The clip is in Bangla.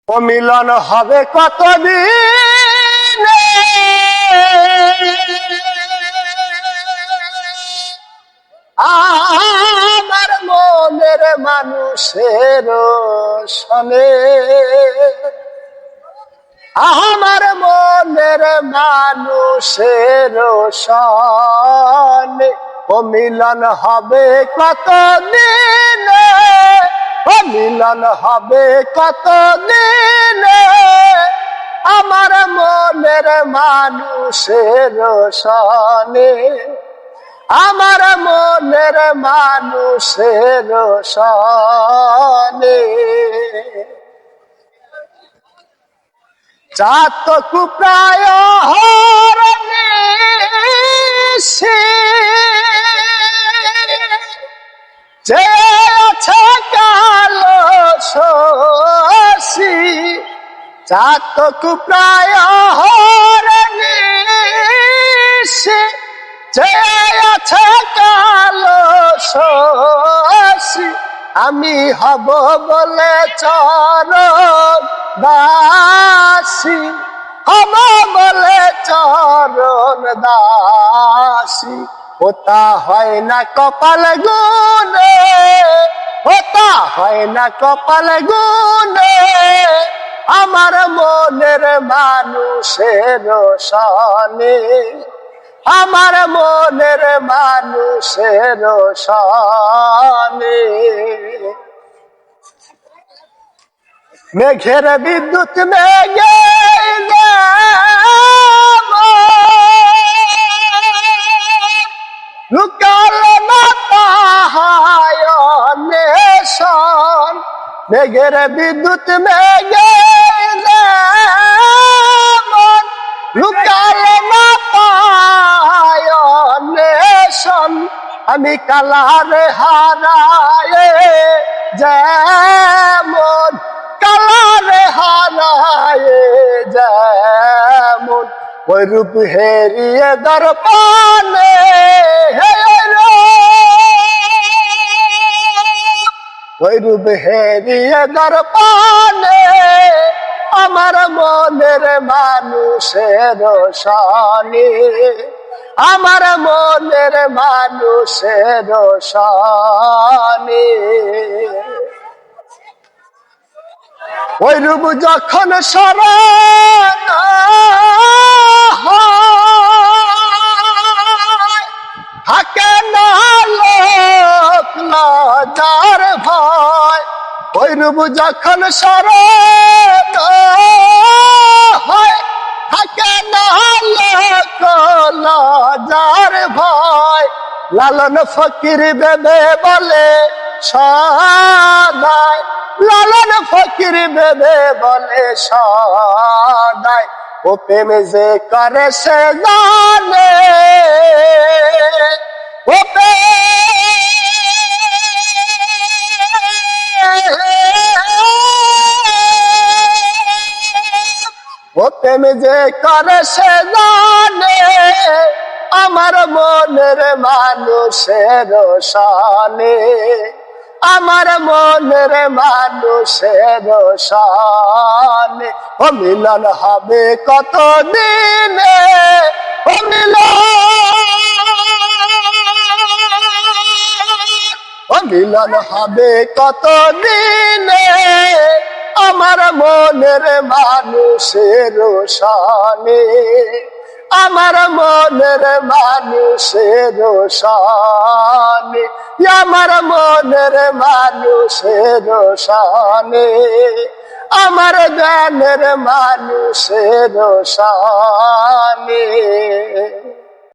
ও মিলন হবে কতদিন, আমার মনের মানুষের সনে, আমার মনের মানুষের সনে। ও মিলন হবে কতদিন, ও মিলন হবে কতদিন, আমার মনের মানুষের সনে, আমার মনের মানুষের সনে। চাতক প্রায় হরণিসি, যে আছে কালো শশী, চাতক প্রায় হরণিসি, যে আছে কালো শশী। আমি হব বলে চরণ দাসী, হব বলে চরণ দাসী। ওটা হয় না কপাল গুনে, ওটা হয় না কপাল গুনে, আমার মনের মানুষের সনে, আমার মনের মানুষের সনে। মেঘের বিদ্যুৎ মেঘে লুকাল না তাহায় নেশন, মেঘের বিদ্যুৎ মেঘে লুকাল না তাহায় নেশন। আমি কালারে হারায়ে যেমন, কালারে হারায়ে যেমন, ওই রূপ হেরিয়ে দর্পণে, ওই রূপ হেরিয়ে দর্পণে, আমার মনের মানুষের সনে, আমার মনের মানুষের সনে। ওই রূপ যখন স্মরণ থাকে না লোক লজ্জার ভয়, ওই রূপ যখন স্মরণ থাকে না লোক লজ্জার ভয়। লালন ফকির বেবে বলে সদাই, লালন ফকির বেবে বলে সদাই, ও প্রেম যে করে সে জানে, ও প্রেম যে করে সে জানে, আমার মনের মানুষের সনে, আমার মনের মানুষের সনে। ও মিলন হবে কতদিন, ও মিলন, ও মিলন হবে কতদিন, আমার মনের মানুষের সনে, আমার মনের মানুষের সনে, আমার মনের মানুষের সনে, আমার জ্ঞানের মানুষের সনে।